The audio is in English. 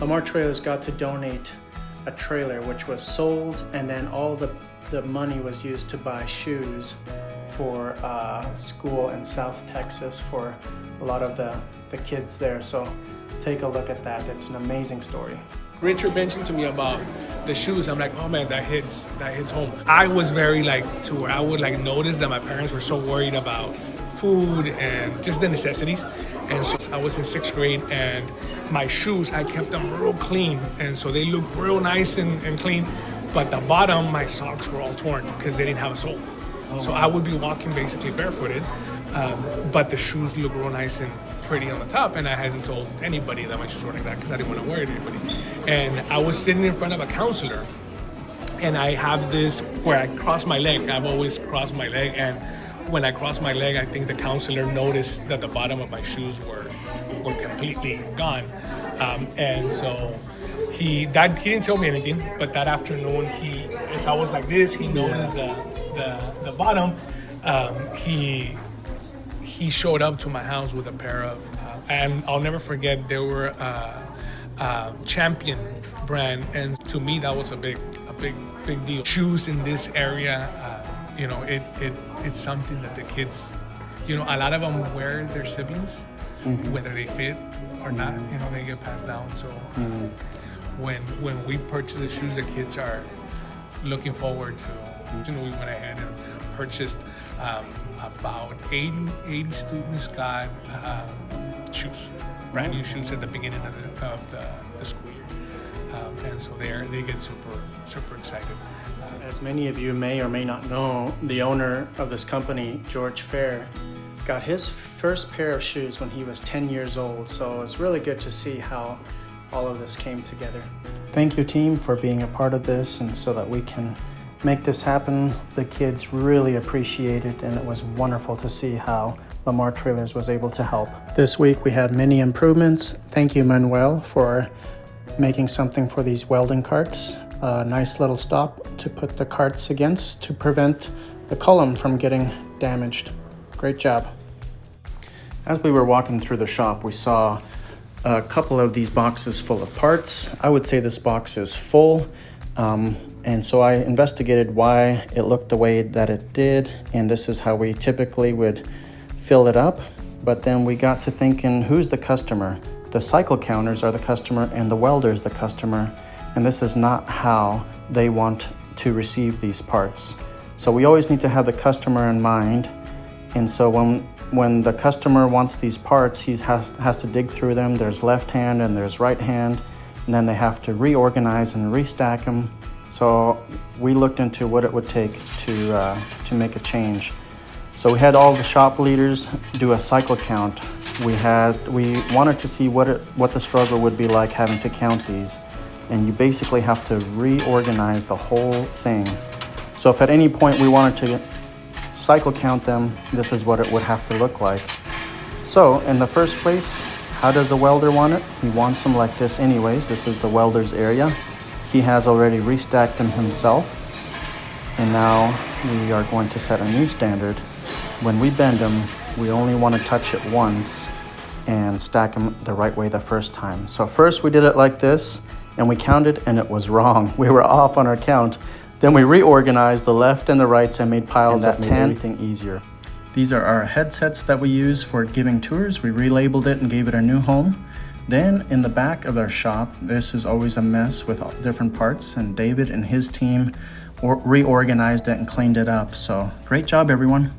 Lamar Trailers got to donate a trailer which was sold, and then all the money was used to buy shoes for school in South Texas for a lot of the kids there. So take a look at that. It's an amazing story. Richard mentioned to me about the shoes. I'm like, oh man, that hits home. I was very to where I would notice that my parents were so worried about food and just the necessities. And so I was in 6th grade, and my shoes, I kept them real clean. And so they looked real nice and clean. But the bottom, my socks were all torn because they didn't have a sole. So I would be walking basically barefooted, but the shoes look real nice and pretty on the top, and I hadn't told anybody that my shoes were like that because I didn't want to worry anybody. And I was sitting in front of a counselor, and I have this where I cross my leg. I've always crossed my leg, and when I crossed my leg, I think the counselor noticed that the bottom of my shoes were completely gone. And so he didn't tell me anything, but that afternoon, as I was like this, he noticed the bottom. He showed up to my house with a pair of, and I'll never forget, they were Champion brand, and to me that was a big deal. Shoes in this area, it's something that the kids, a lot of them wear their siblings, whether they fit or not, they get passed down. So when we purchase the shoes, the kids are looking forward to. We went ahead and purchased about 80 students got shoes, brand new shoes at the beginning of the school year, and so they get super excited. As many of you may or may not know, the owner of this company, George Fair, got his first pair of shoes when he was 10 years old. So it's really good to see how all of this came together. Thank you, team, for being a part of this, and so that we can make this happen. The kids really appreciate it, and it was wonderful to see how Lamar Trailers was able to help. This week we had many improvements. Thank you, Manuel, for making something for these welding carts. A nice little stop to put the carts against to prevent the column from getting damaged. Great job. As we were walking through the shop, we saw a couple of these boxes full of parts. I would say this box is full. And so I investigated why it looked the way that it did, and this is how we typically would fill it up. But then we got to thinking, who's the customer? The cycle counters are the customer, and the welder is the customer, and this is not how they want to receive these parts. So we always need to have the customer in mind, and so when the customer wants these parts, he has to dig through them. There's left hand and there's right hand, and then they have to reorganize and restack them. So we looked into what it would take to make a change. So we had all the shop leaders do a cycle count. We wanted to see what the struggle would be like having to count these, and you basically have to reorganize the whole thing. So if at any point we wanted to cycle count them, this is what it would have to look like. So in the first place, how does a welder want it? He wants them like this anyways. This is the welder's area. He has already restacked them himself, and now we are going to set a new standard. When we bend them, we only want to touch it once and stack them the right way the first time. So first we did it like this, and we counted, and it was wrong. We were off on our count. Then we reorganized the left and the rights and made piles of 10. Made everything easier. These are our headsets that we use for giving tours. We relabeled it and gave it a new home. Then in the back of our shop, this is always a mess with all different parts, and David and his team reorganized it and cleaned it up. So great job, everyone.